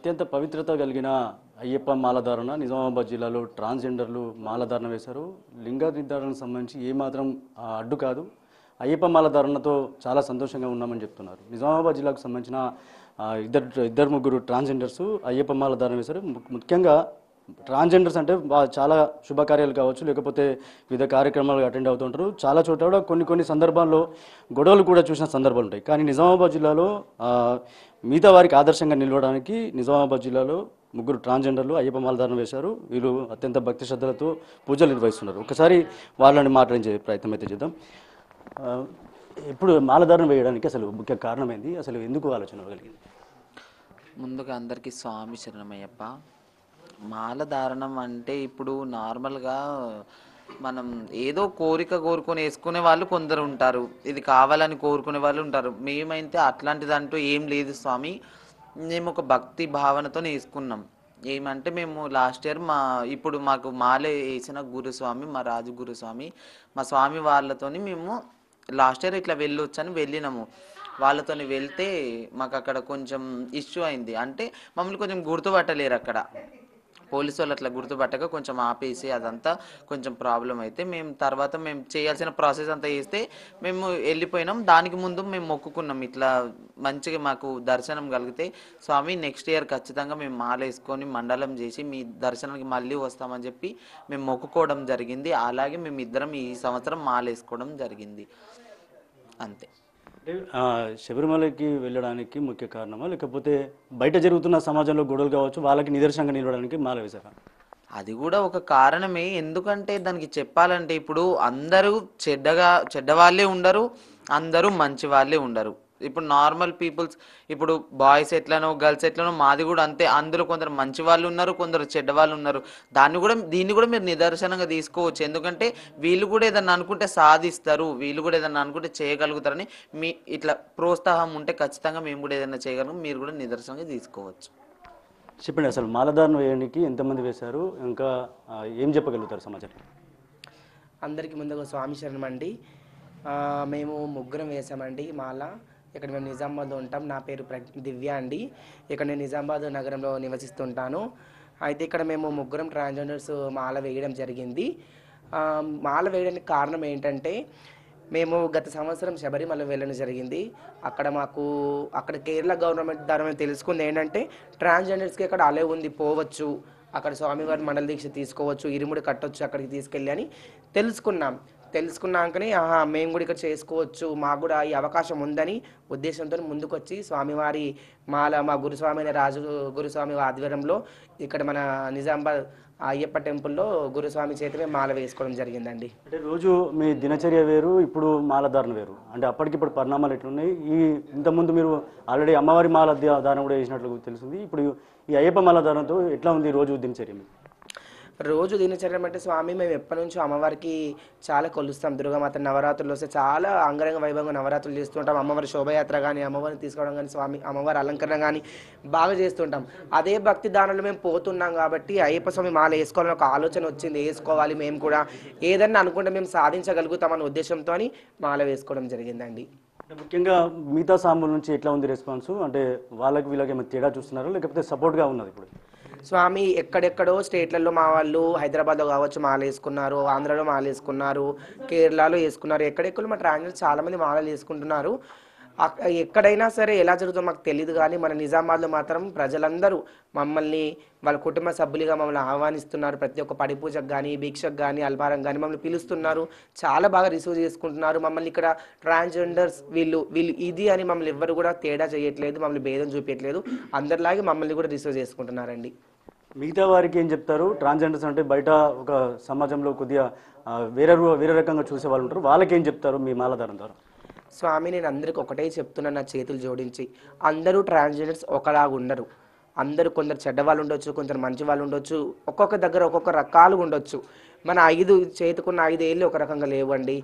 అత్యంత పవిత్రత కలిగిన అయ్యప్ప మాలధారణ నిజామాబాద్ జిల్లాలో ట్రాన్స్జెండర్లు మాలధారణ వేశారు. లింగ నిర్ధారణకు సంబంధించి ఏమాత్రం అడ్డు కాదు. అయ్యప్ప మాలధారణతో చాలా సంతోషంగా ఉన్నామని చెప్తున్నారు. నిజామాబాద్ జిల్లాకు సంబంధించిన ఇద్దరు ముగ్గురు ట్రాన్స్జెండర్స్ అయ్యప్ప మాలధారణ వేశారు. ముఖ్యంగా ట్రాన్స్జెండర్స్ అంటే చాలా శుభకార్యాలు కావచ్చు, లేకపోతే వివిధ కార్యక్రమాలు అటెండ్ అవుతుంటారు. చాలా చోట్ల కూడా కొన్ని సందర్భాల్లో గొడవలు కూడా చూసిన సందర్భాలు ఉంటాయి. కానీ నిజామాబాద్ జిల్లాలో మిగతా వారికి ఆదర్శంగా నిలవడానికి నిజామాబాద్ జిల్లాలో ముగ్గురు ట్రాన్స్జెండర్లు అయ్యప్ప మాలధారణ వేశారు. వీళ్ళు అత్యంత భక్తి శ్రద్ధలతో పూజలు నిర్వహిస్తున్నారు. ఒకసారి వాళ్ళని మాట్లాడించే ప్రయత్నం అయితే చేద్దాం. ఇప్పుడు మాలధారణ వేయడానికి అసలు ముఖ్య కారణం ఏంది? అసలు ఎందుకు ఆలోచన కలిగింది? ముందుగా అందరికీ స్వామి శరణమయ్యప్ప. మాలధారణం అంటే ఇప్పుడు నార్మల్గా మనం ఏదో కోరిక కోరుకొని వేసుకునే వాళ్ళు కొందరు ఉంటారు, ఇది కావాలని కోరుకునే వాళ్ళు ఉంటారు. మేమైతే అట్లాంటిదంటూ ఏం లేదు స్వామి. మేము ఒక భక్తి భావనతో వేసుకున్నాం. ఏమంటే మేము లాస్ట్ ఇయర్ ఇప్పుడు మాకు మాల వేసిన గురుస్వామి, మా రాజు గురుస్వామి, మా స్వామి వాళ్ళతోని మేము లాస్ట్ ఇయర్ ఇట్లా వెళ్ళొచ్చని వెళ్ళినాము. వాళ్ళతో వెళ్తే మాకు అక్కడ కొంచెం ఇష్యూ అయింది. అంటే మమ్మల్ని కొంచెం గుర్తుపట్టలేరు అక్కడ పోలీసు వాళ్ళు. అట్లా గుర్తుపట్టక కొంచెం ఆపేసి అదంతా కొంచెం ప్రాబ్లం అయితే మేము చేయాల్సిన ప్రాసెస్ అంతా చేస్తే మేము వెళ్ళిపోయినాం. దానికి ముందు మేము మొక్కుకున్నాం, ఇట్లా మంచిగా మాకు దర్శనం కలిగితే స్వామి నెక్స్ట్ ఇయర్ ఖచ్చితంగా మేము మాల వేసుకొని మండలం చేసి మీ దర్శనానికి మళ్ళీ వస్తామని చెప్పి మేము మొక్కుకోవడం జరిగింది. అలాగే మేము ఇద్దరం ఈ సంవత్సరం మాల వేసుకోవడం జరిగింది. అంతే. అంటే శబరిమలకి వెళ్ళడానికి ముఖ్య కారణమా, లేకపోతే బయట జరుగుతున్న సమాజంలో గొడవలు కావచ్చు వాళ్ళకి నిదర్శనంగా నిలవడానికి మాల వేశారా? అది కూడా ఒక కారణమే. ఎందుకంటే దానికి చెప్పాలంటే ఇప్పుడు అందరూ చెడ్డవాళ్ళే ఉండరు, అందరూ మంచి వాళ్ళే ఉండరు. ఇప్పుడు నార్మల్ పీపుల్స్, ఇప్పుడు బాయ్స్ ఎట్లనో గర్ల్స్ ఎట్లనో మాది కూడా అంతే. అందులో కొందరు మంచి వాళ్ళు ఉన్నారు, కొందరు చెడ్డ వాళ్ళు ఉన్నారు. దీన్ని కూడా మీరు నిదర్శనంగా తీసుకోవచ్చు. ఎందుకంటే వీళ్ళు కూడా ఏదన్నా అనుకుంటే సాధిస్తారు, వీళ్ళు కూడా ఏదన్నా అనుకుంటే చేయగలుగుతారని మీ ఇట్లా ప్రోత్సాహం ఉంటే ఖచ్చితంగా మేము కూడా ఏదైనా చేయగలం, మీరు కూడా నిదర్శనంగా తీసుకోవచ్చు. చెప్పండి, అసలు మాలధారణ వేయడానికి ఎంతమంది వేశారు, ఇంకా ఏం చెప్పగలుగుతారు సమాచారం? అందరికీ ముందుగా స్వామి శరణం అండి. మేము ముగ్గురం వేసామండి మాల. ఇక్కడ మేము నిజామాబాద్లో ఉంటాం. నా పేరు దివ్య అండి. ఇక్కడ నేను నిజామాబాద్ నగరంలో నివసిస్తుంటాను. అయితే ఇక్కడ మేము ముగ్గురం ట్రాన్స్జెండర్స్ మాల వేయడం జరిగింది. మాల వేయడానికి కారణం ఏంటంటే మేము గత సంవత్సరం శబరిమల వెళ్ళడం జరిగింది. అక్కడ కేరళ గవర్నమెంట్ ద్వారా మేము తెలుసుకుంది ఏంటంటే ట్రాన్స్జెండర్స్కి అక్కడ అలే ఉంది, పోవచ్చు, అక్కడ స్వామివారి మండల దీక్ష తీసుకోవచ్చు, ఇరుముడి కట్టొచ్చు అక్కడికి తీసుకెళ్ళి అని తెలుసుకున్నాకనే మేము కూడా ఇక్కడ చేసుకోవచ్చు, మాకు కూడా ఈ అవకాశం ఉందని ఉద్దేశంతో ముందుకొచ్చి స్వామివారి మాల మా గురుస్వామి అయిన రాజు గురుస్వామి ఆధ్వర్యంలో ఇక్కడ మన నిజామాబాద్ అయ్యప్ప టెంపుల్లో గురుస్వామి చేతిలో మాల వేసుకోవడం జరిగిందండి. అంటే రోజు మీ దినచర్య వేరు, ఇప్పుడు మాలధారణ వేరు, అంటే అప్పటికిప్పుడు పరిణామాలు ఎట్లున్నాయి? ఇంతకుముందు మీరు ఆల్రెడీ అమ్మవారి మాల ధారణ కూడా చేసినట్లు తెలిసింది. ఇప్పుడు ఈ అయ్యప్ప మాలధారణతో ఎట్లా ఉంది రోజు దినచర్య? రోజు దినచర్య అంటే స్వామి మేము ఎప్పటి నుంచో అమ్మవారికి చాలా కొలుస్తాం. దుర్గామాత నవరాత్రులు వస్తే చాలా అంగరంగ వైభవంగా నవరాత్రులు చేస్తుంటాం. అమ్మవారి శోభయాత్ర కానీ, అమ్మవారిని తీసుకోవడం కానీ, స్వామి అమ్మవారి అలంకరణ కానీ బాగా చేస్తుంటాం. అదే భక్తి దానంలో మేము పోతున్నాం కాబట్టి అయ్యప్ప స్వామి మాల వేసుకోవాలని ఒక ఆలోచన వచ్చింది. వేసుకోవాలి, మేము కూడా ఏదన్నా అనుకుంటే మేము సాధించగలుగుతామనే ఉద్దేశంతో మాల వేసుకోవడం జరిగిందండి. ముఖ్యంగా మిగతా సాముల నుంచి ఎట్లా ఉంది రెస్పాన్స్? అంటే వాళ్ళకి వీళ్ళకి ఏమైనా తేడా చూస్తున్నారా, లేకపోతే సపోర్ట్గా ఉన్నది? ఇప్పుడు స్వామి ఎక్కడెక్కడో స్టేట్లలో మా వాళ్ళు హైదరాబాద్లో కావచ్చు మాల వేసుకున్నారు, ఆంధ్రాలో మాల వేసుకున్నారు, కేరళలో వేసుకున్నారు. ఎక్కడెక్కడో మా ట్రాన్స్జెండర్స్ చాలామంది మాలలు వేసుకుంటున్నారు. ఎక్కడైనా సరే ఎలా జరుగుతుందో మాకు తెలియదు, కానీ మన నిజామాబాద్లో మాత్రం ప్రజలందరూ మమ్మల్ని వాళ్ళ కుటుంబ సభ్యులుగా మమ్మల్ని ఆహ్వానిస్తున్నారు. ప్రతి ఒక్క పడి పూజకు కానీ, భిక్షకు కానీ, అల్పారం కానీ మమ్మల్ని పిలుస్తున్నారు. చాలా బాగా రిసీవ్ చేసుకుంటున్నారు మమ్మల్ని. ఇక్కడ ట్రాన్స్జెండర్స్ వీళ్ళు ఇది అని మమ్మల్ని ఎవ్వరు కూడా తేడా చేయట్లేదు, మమ్మల్ని భేదం చూపించట్లేదు. అందరిలాగే మమ్మల్ని కూడా రిసీవ్ చేసుకుంటున్నారండి. మిగతా వారికి ఏం చెప్తారు? ట్రాన్స్జెండర్స్ అంటే బయట ఒక సమాజంలో కొద్దిగా వేరే రకంగా చూసే వాళ్ళు ఉంటారు, వాళ్ళకి ఏం చెప్తారు మీ మాలధారణ ద్వారా? స్వామి నేను అందరికి ఒకటే చెప్తున్నాను, నా చేతులు జోడించి, అందరూ ట్రాన్స్జెండర్స్ ఒకలాగా ఉండరు. అందరూ కొందరు చెడ్డ వాళ్ళు ఉండొచ్చు, కొందరు మంచి వాళ్ళు ఉండొచ్చు, ఒక్కొక్క దగ్గర ఒక్కొక్క రకాలుగా ఉండొచ్చు. మన చేతుకున్న 5 ఏళ్ళు ఒక రకంగా లేవండి.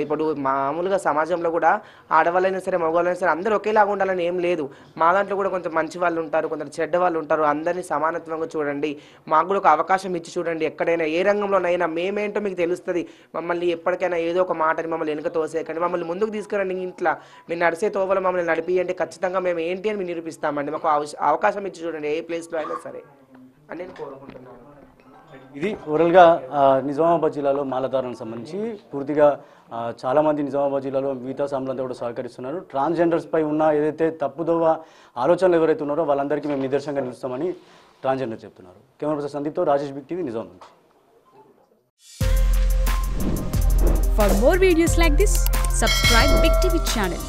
ఇప్పుడు మామూలుగా సమాజంలో కూడా ఆడవాళ్ళైనా సరే మగవాళ్ళైనా సరే అందరూ ఒకేలాగా ఉండాలని ఏం లేదు. మా దాంట్లో కూడా కొంత మంచి వాళ్ళు ఉంటారు, కొందరు చెడ్డ వాళ్ళు ఉంటారు. అందరినీ సమానత్వంగా చూడండి. మాకు కూడా ఒక అవకాశం ఇచ్చి చూడండి. ఎక్కడైనా ఏ రంగంలోనైనా మేమేంటో మీకు తెలుస్తుంది. మమ్మల్ని ఎప్పటికైనా ఏదో ఒక మాటని మమ్మల్ని వెనుక తోసేయకండి, మమ్మల్ని ముందుకు తీసుకురండి. ఇంట్లో మీరు నడిసే తోవలో మమ్మల్ని నడిపియండి, ఖచ్చితంగా మేము ఏంటి అని మేము నిరూపిస్తామండి. మాకు అవకాశం ఇచ్చి చూడండి, ఏ ప్లేస్లో అయినా సరే అని నేను కోరుకుంటున్నాను. ఇది ఓవరాల్గా నిజామాబాద్ జిల్లాలో మాలధారణకు సంబంధించి పూర్తిగా చాలామంది నిజామాబాద్ జిల్లాలో మిగతా సాములంతా కూడా సహకరిస్తున్నారు. ట్రాన్స్జెండర్స్పై ఉన్న ఏదైతే తప్పుదోవ ఆలోచనలు ఎవరైతే ఉన్నారో వాళ్ళందరికీ మేము నిదర్శనంగా నిలుస్తామని ట్రాన్స్జెండర్ చెప్తున్నారు. కెమెరా పర్సన్ సందీప్తో రాజేష్, బిగ్ టీవీ, నిజాం నుంచి. For more videos like this, subscribe Big TV channel.